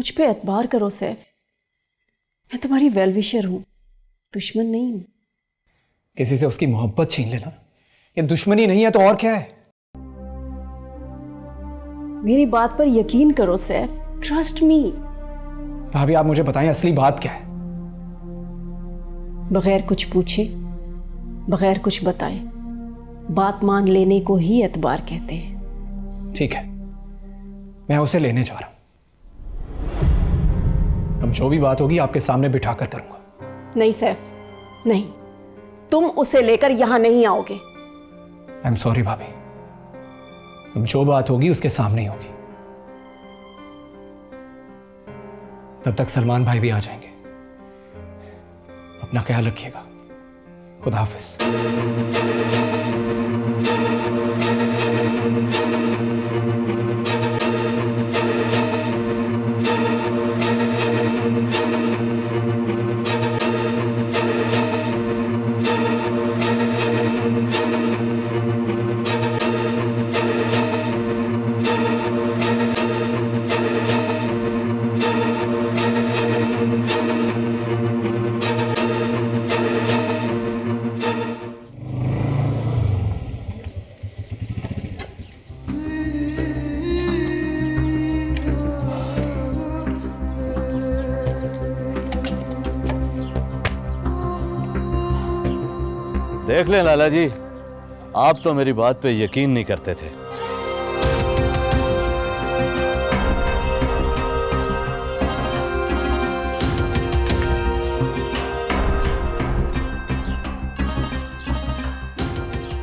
मुझ पे एतबार करो सैफ, मैं तुम्हारी वेल विशर हूं, दुश्मन नहीं हूं। किसी से उसकी मोहब्बत छीन लेना ये दुश्मनी नहीं है तो और क्या है? मेरी बात पर यकीन करो सैफ, ट्रस्ट मी। भाभी आप मुझे बताएं असली बात क्या है? बगैर कुछ पूछे, बगैर कुछ बताए बात मान लेने को ही एतबार कहते हैं। ठीक है, मैं उसे लेने जा रहा हूं। अब जो भी बात होगी आपके सामने बिठाकर करूंगा। नहीं सैफ, नहीं, तुम उसे लेकर यहां नहीं आओगे। आई एम सॉरी भाभी, अब जो बात होगी उसके सामने ही होगी। तब तक सलमान भाई भी आ जाएंगे। अपना ख्याल रखिएगा। खुदा हाफिज। देख लें लाला जी, आप तो मेरी बात पे यकीन नहीं करते थे।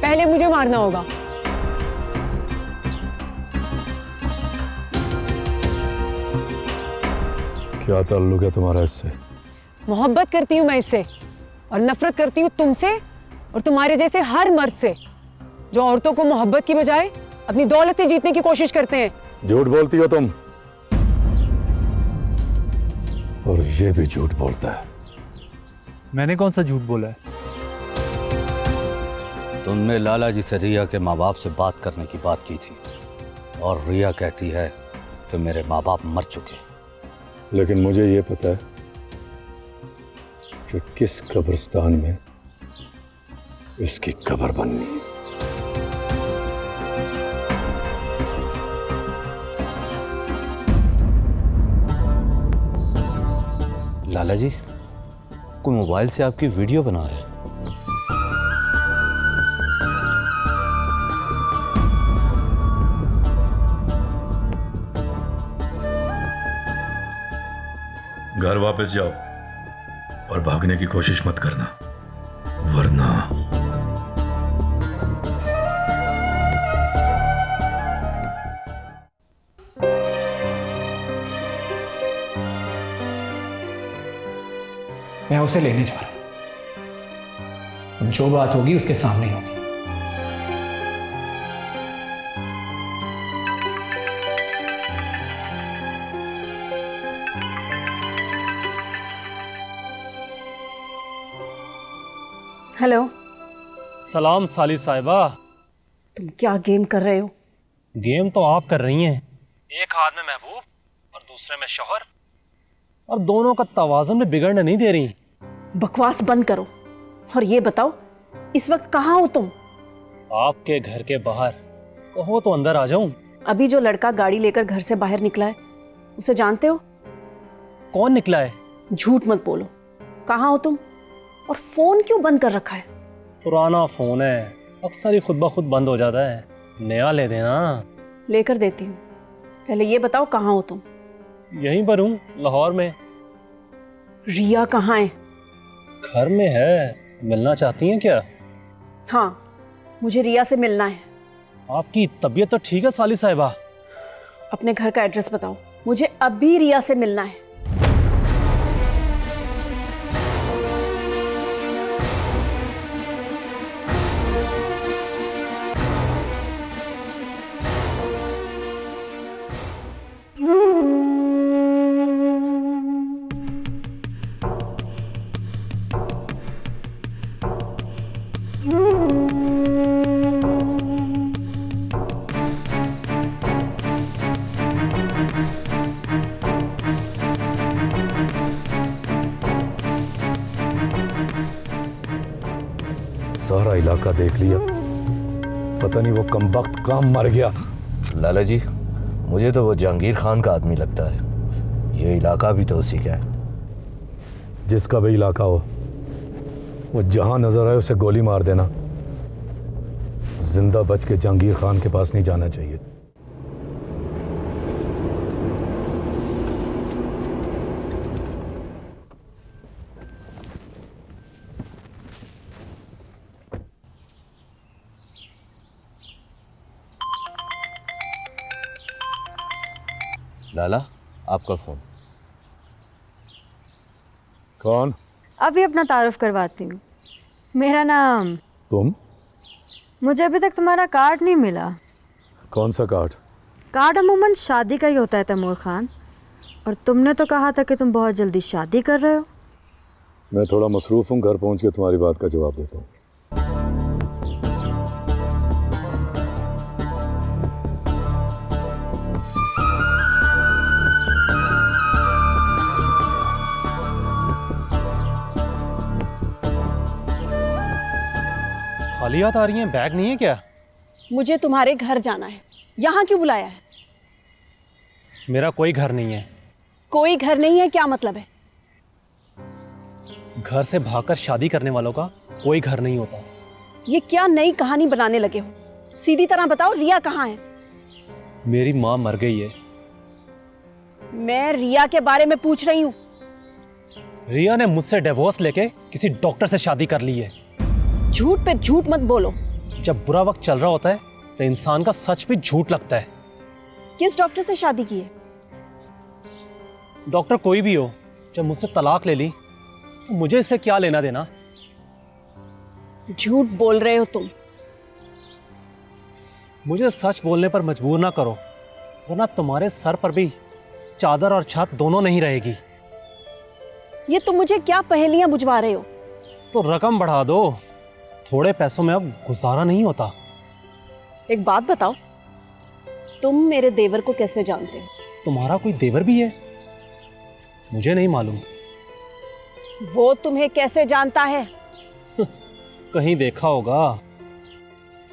पहले मुझे मारना होगा। क्या ताल्लुक है तुम्हारा इससे? मोहब्बत करती हूँ मैं इससे और नफरत करती हूँ तुमसे और तुम्हारे जैसे हर मर्द से जो औरतों को मोहब्बत की बजाय अपनी दौलत से जीतने की कोशिश करते हैं। झूठ बोलती हो तुम, और ये भी झूठ बोलता है। मैंने कौन सा झूठ बोला है? तुमने लाला जी से रिया के माँ बाप से बात करने की बात की थी और रिया कहती है कि मेरे माँ बाप मर चुके। लेकिन मुझे ये पता है कि किस कब्रिस्तान में इसकी कब्र बननी है। लाला जी, कोई मोबाइल से आपकी वीडियो बना रहा है। घर वापस जाओ और भागने की कोशिश मत करना, वरना मैं उसे लेने जा रहा हूं। अब जो बात होगी उसके सामने ही होगी। हेलो। सलाम साली साहिबा। तुम क्या गेम कर रहे हो? गेम तो आप कर रही हैं। एक हाथ में महबूब और दूसरे में शौहर, और दोनों का तवाज़ुन में बिगड़ने नहीं दे रही। बकवास बंद करो और ये बताओ इस वक्त कहाँ हो तुम? आपके घर के बाहर। कहो तो अंदर आ जाऊं? अभी जो लड़का गाड़ी लेकर घर से बाहर निकला है उसे जानते हो? कौन निकला है? झूठ मत बोलो। कहाँ हो तुम और फोन क्यों बंद कर रखा है? पुराना फोन है, अक्सर ही खुद ब खुद बंद हो जाता है। नया ले देना। लेकर देती हूँ, पहले ये बताओ कहाँ हो तुम? यहीं पर हूँ, लाहौर में। रिया कहाँ है? घर में है। मिलना चाहती हैं क्या? हाँ, मुझे रिया से मिलना है। आपकी तबीयत तो ठीक है साली साहिबा? अपने घर का एड्रेस बताओ, मुझे अभी रिया से मिलना है। इलाका देख लिया। पता नहीं वो कमबख्त कहाँ मर गया। लाला जी, मुझे तो वो जहांगीर खान का आदमी लगता है। ये इलाका भी तो उसी का है। जिसका भी इलाका हो, वो जहां नजर आए उसे गोली मार देना। जिंदा बच के जहांगीर खान के पास नहीं जाना चाहिए। लाला, आपका फोन। कौन? अभी अपना तारुफ करवाती हूँ। मेरा नाम। तुम? मुझे अभी तक तुम्हारा कार्ड नहीं मिला। कौन सा कार्ड? कार्ड अमूमन शादी का ही होता है तैमूर खान, और तुमने तो कहा था कि तुम बहुत जल्दी शादी कर रहे हो। मैं थोड़ा मसरूफ हूँ, घर पहुँच के तुम्हारी बात का जवाब देता हूँ। खाली हाथ आ रही हैं? बैग नहीं है क्या? मुझे तुम्हारे घर जाना है। यहाँ क्यों बुलाया है? मेरा कोई घर नहीं है। कोई घर नहीं है क्या मतलब है? घर से भागकर शादी करने वालों का कोई घर नहीं होता। ये क्या नई कहानी बनाने लगे हो? सीधी तरह बताओ, रिया कहाँ है? मेरी माँ मर गई है। मैं रिया के बारे में पूछ रही हूँ। रिया ने मुझसे डिवोर्स लेके किसी डॉक्टर से शादी कर ली है। झूठ पे झूठ मत बोलो। जब बुरा वक्त चल रहा होता है तो इंसान का सच भी झूठ लगता है। किस डॉक्टर से शादी की है? डॉक्टर कोई भी हो, जब मुझसे तलाक ले ली तो मुझे इससे क्या लेना देना? झूठ बोल रहे हो तुम। मुझे सच बोलने पर मजबूर ना करो, वरना तुम्हारे सर पर भी चादर और छत दोनों नहीं रहेगी। ये तुम मुझे क्या पहेलियां बुझवा रहे हो? तो रकम बढ़ा दो, थोड़े पैसों में अब गुजारा नहीं होता। एक बात बताओ, तुम मेरे देवर को कैसे जानते हो? तुम्हारा कोई देवर भी है? मुझे नहीं मालूम। वो तुम्हें कैसे जानता है? कहीं देखा होगा।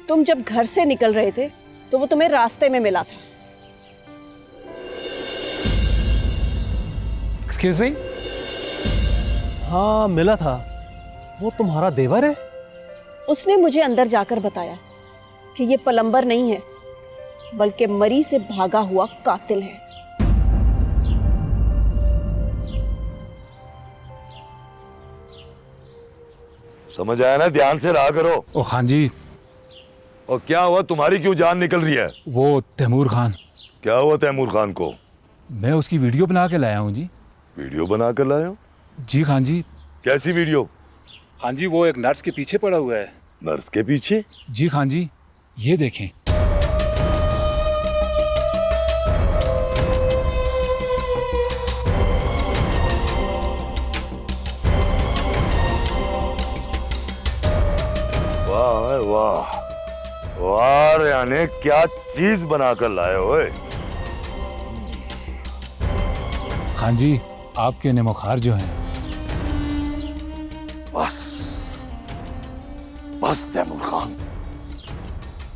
तुम जब घर से निकल रहे थे तो वो तुम्हें रास्ते में मिला था। Excuse me? हाँ, मिला था। वो तुम्हारा देवर है? उसने मुझे अंदर जाकर बताया कि ये प्लम्बर नहीं है, बल्कि मरी से भागा हुआ कातिल है। समझ आया ना? ध्यान से रहा करो। ओ खान जी। और क्या हुआ? तुम्हारी क्यों जान निकल रही है? वो तैमूर खान। क्या हुआ तैमूर खान को? मैं उसकी वीडियो बना के लाया हूँ जी। वीडियो बना कर लाए हो? जी खान जी। कैसी वीडियो? खान जी, वो एक नर्स के पीछे पड़ा हुआ है। नर्स के पीछे? जी खान जी, ये देखें। वाह वाह वाह, यानी क्या चीज बनाकर लाए हो? खान जी, आपके नेमोखार जो हैं। बस बस तैमूर खान,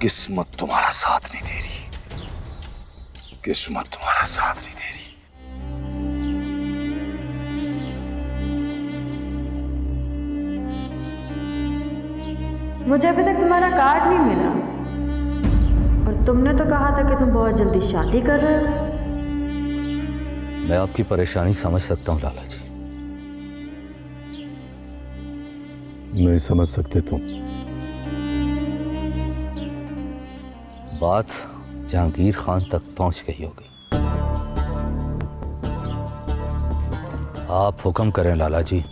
किस्मत तुम्हारा साथ नहीं दे रही। किस्मत तुम्हारा साथ नहीं दे रही। मुझे अभी तक तुम्हारा कार्ड नहीं मिला, और तुमने तो कहा था कि तुम बहुत जल्दी शादी कर रहे हो। मैं आपकी परेशानी समझ सकता हूँ लाला जी। नहीं समझ सकते तुम। बात जहांगीर खान तक पहुंच गई होगी। आप हुक्म करें लाला जी,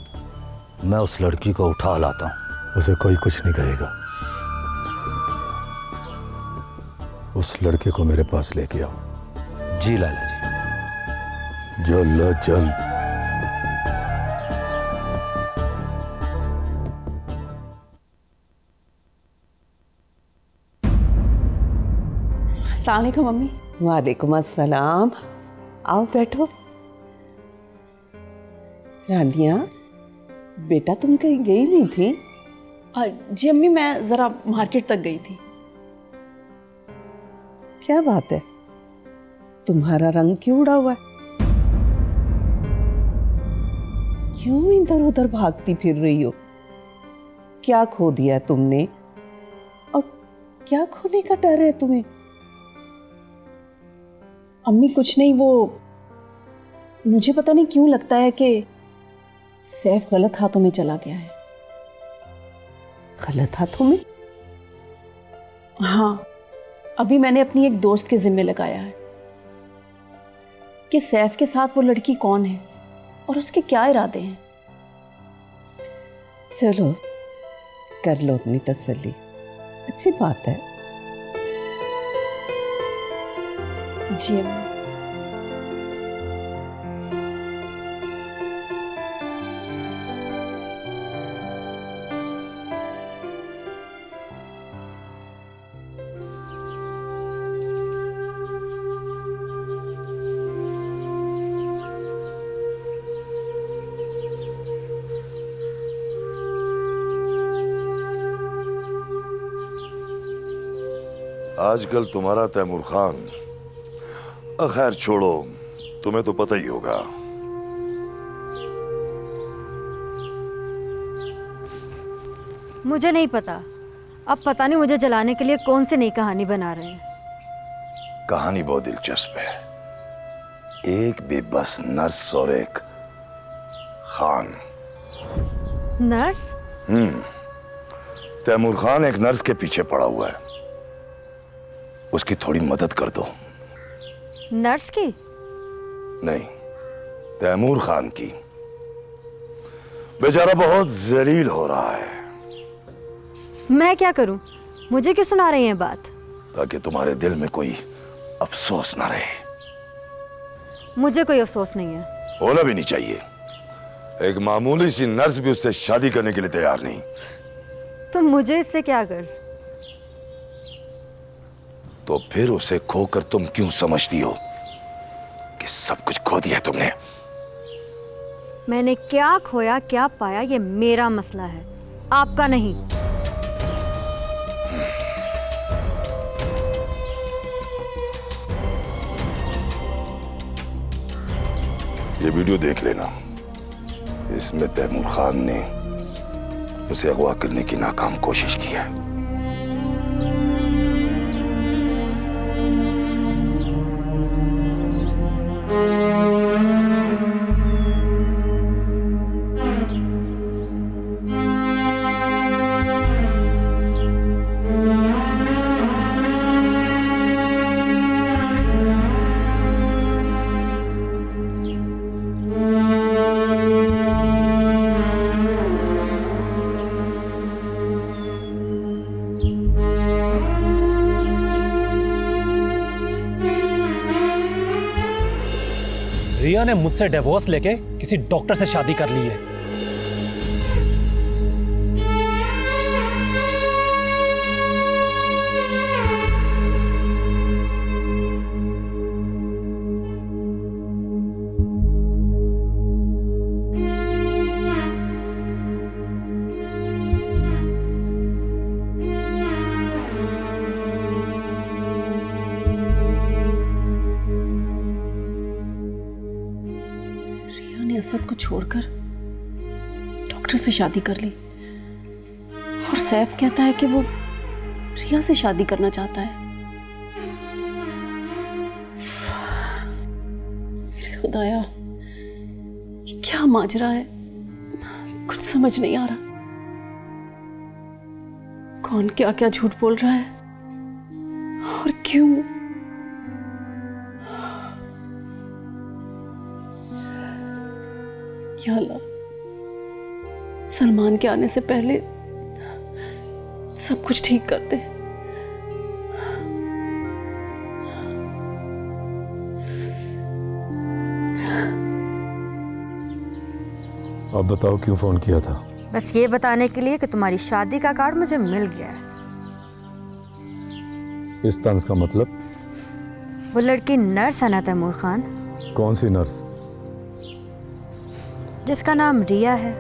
मैं उस लड़की को उठा लाता हूं। उसे कोई कुछ नहीं कहेगा। उस लड़के को मेरे पास लेके आओ। जी लाला जी। जल जल। अस्सलाम वालेकुम मम्मी। वालेकुम अस्सलाम। आओ बैठो। रानिया, बेटा तुम कहीं गई नहीं थी? जी अम्मी, मैं ज़रा मार्केट तक गई थी। क्या बात है, तुम्हारा रंग क्यों उड़ा हुआ है? क्यों इधर उधर भागती फिर रही हो? क्या खो दिया है तुमने और क्या खोने का डर है तुम्हें? अम्मी कुछ नहीं, वो मुझे पता नहीं क्यों लगता है कि सैफ गलत हाथों में चला गया है। गलत हाथों में? हाँ, अभी मैंने अपनी एक दोस्त के जिम्मे लगाया है कि सैफ के साथ वो लड़की कौन है और उसके क्या इरादे हैं। चलो कर लो अपनी तसल्ली, अच्छी बात है। जी अम्मी। आजकल तुम्हारा तैमूर खान, खैर छोड़ो, तुम्हें तो पता ही होगा। मुझे नहीं पता, अब पता नहीं मुझे जलाने के लिए कौन सी नई कहानी बना रहे हैं। कहानी बहुत दिलचस्प है। एक बेबस नर्स और एक खान। नर्स? तैमूर खान एक नर्स के पीछे पड़ा हुआ है, उसकी थोड़ी मदद कर दो। नर्स की? नहीं, तैमूर खान की। बेचारा बहुत जलील हो रहा है। मैं क्या करूं? मुझे क्यों सुना रही हैं बात? ताकि तुम्हारे दिल में कोई अफसोस ना रहे। मुझे कोई अफसोस नहीं है। होना भी नहीं चाहिए। एक मामूली सी नर्स भी उससे शादी करने के लिए तैयार नहीं। तो मुझे इससे क्या गर्ज? तो फिर उसे खोकर तुम क्यों समझती हो कि सब कुछ खो दिया तुमने? मैंने क्या खोया क्या पाया ये मेरा मसला है, आपका नहीं। ये वीडियो देख लेना। इसमें तैमूर खान ने उसे अगवा करने की नाकाम कोशिश की है। रिया ने मुझसे डिवोर्स लेके किसी डॉक्टर से शादी कर ली है। असद को छोड़कर डॉक्टर से शादी कर ली और सैफ कहता है कि वो रिया से शादी करना चाहता है। मेरे खुदाया, ये क्या माजरा है, कुछ समझ नहीं आ रहा। कौन क्या क्या झूठ बोल रहा है और क्यों? या अल्लाह, सलमान के आने से पहले सब कुछ ठीक कर दे। आप बताओ क्यों फोन किया था? बस ये बताने के लिए कि तुम्हारी शादी का कार्ड मुझे मिल गया है। इस तंज का मतलब? वो लड़की नर्स है ना तैमूर खान? कौन सी नर्स? जिसका नाम रिया है।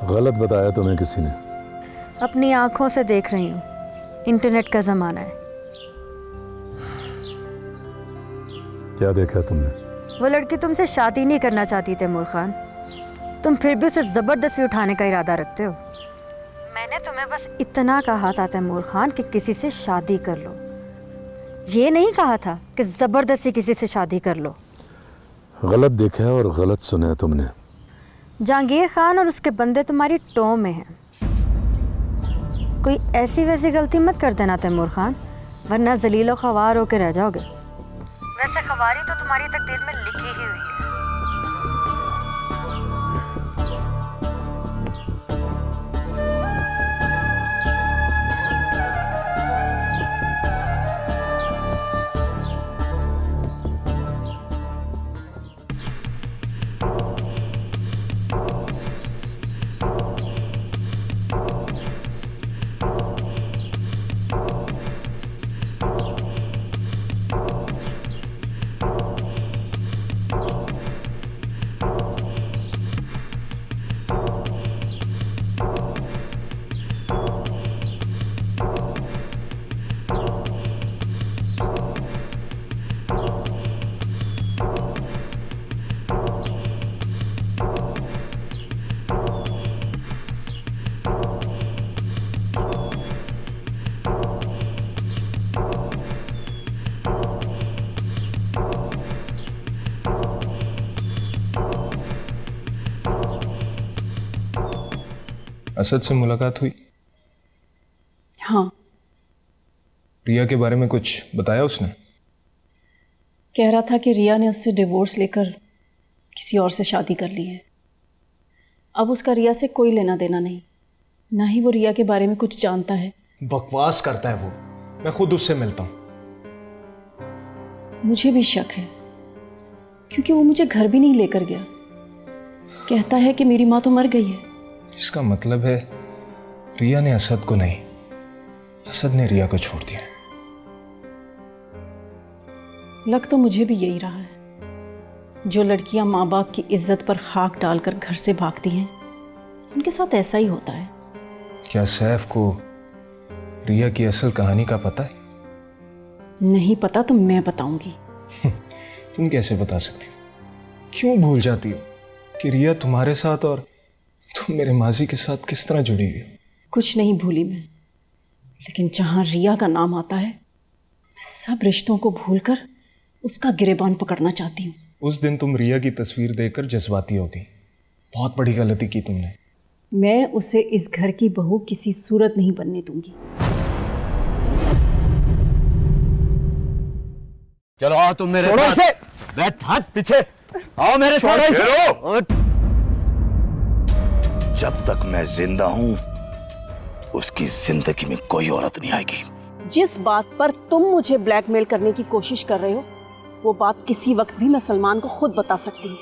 गलत बताया तुम्हें किसी ने। अपनी आंखों से देख रही हूँ, इंटरनेट का ज़माना है। क्या देखा तुमने? वो लड़की तुमसे शादी नहीं करना चाहती तैमूर खान, तुम फिर भी उसे ज़बरदस्ती उठाने का इरादा रखते हो। मैंने तुम्हें बस इतना कहा था तैमूर खान कि किसी से शादी कर लो, ये नहीं कहा था कि ज़बरदस्ती किसी से शादी कर लो। गलत देखा है और गलत सुना है तुमने। जहांगीर खान और उसके बंदे तुम्हारी टो में हैं। कोई ऐसी वैसी गलती मत कर देना तैमूर खान, वरना जलीलो ख्वार होकर रह जाओगे। वैसे ख्वारी तो तुम्हारी तकदीर में लिखी ही हुई है। असद से मुलाकात हुई? हाँ। रिया के बारे में कुछ बताया उसने? कह रहा था कि रिया ने उससे डिवोर्स लेकर किसी और से शादी कर ली है। अब उसका रिया से कोई लेना देना नहीं, ना ही वो रिया के बारे में कुछ जानता है। बकवास करता है वो, मैं खुद उससे मिलता हूँ। मुझे भी शक है, क्योंकि वो मुझे घर भी नहीं लेकर गया। कहता है कि मेरी माँ तो मर गई है। इसका मतलब है रिया ने असद को नहीं, असद ने रिया को छोड़ दिया। लग तो मुझे भी यही रहा है। जो लड़कियां माँ बाप की इज्जत पर खाक डालकर घर से भागती हैं, उनके साथ ऐसा ही होता है। क्या सैफ को रिया की असल कहानी का पता है? नहीं पता तो मैं बताऊंगी। तुम कैसे बता सकती हो? क्यों भूल जाती हो कि रिया तुम्हारे साथ और तुम मेरे माजी के साथ किस तरह जुड़ी हुई? कुछ नहीं भूली मैं, लेकिन जहां रिया का नाम आता है, मैं सब रिश्तों को भूलकर उसका गिरेबान पकड़ना चाहती हूँ। उस दिन तुम रिया की तस्वीर देखकर जज्बाती हो गई। बहुत बड़ी गलती की तुमने। मैं उसे इस घर की बहू किसी सूरत नहीं बनने दूंगी। चलो आओ तुम मेरे साथ। बैठ, हाथ पीछे आओ मेरे साथ। जब तक मैं जिंदा हूं, उसकी जिंदगी में कोई औरत नहीं आएगी। जिस बात पर तुम मुझे ब्लैकमेल करने की कोशिश कर रहे हो, वो बात किसी वक्त भी मैं सलमान को खुद बता सकती हूँ।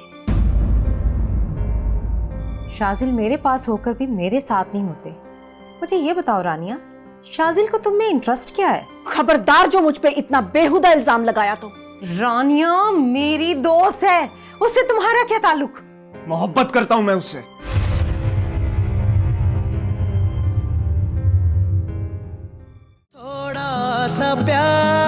शाजिल मेरे पास होकर भी मेरे साथ नहीं होते। मुझे ये बताओ रानिया, शाजिल को तुम में इंटरेस्ट क्या है? खबरदार जो मुझ पे इतना बेहुदा इल्जाम लगाया तो। रानिया मेरी दोस्त है, उससे तुम्हारा क्या ताल्लुक? मोहब्बत करता हूं मैं उससे। थोड़ा सा प्यार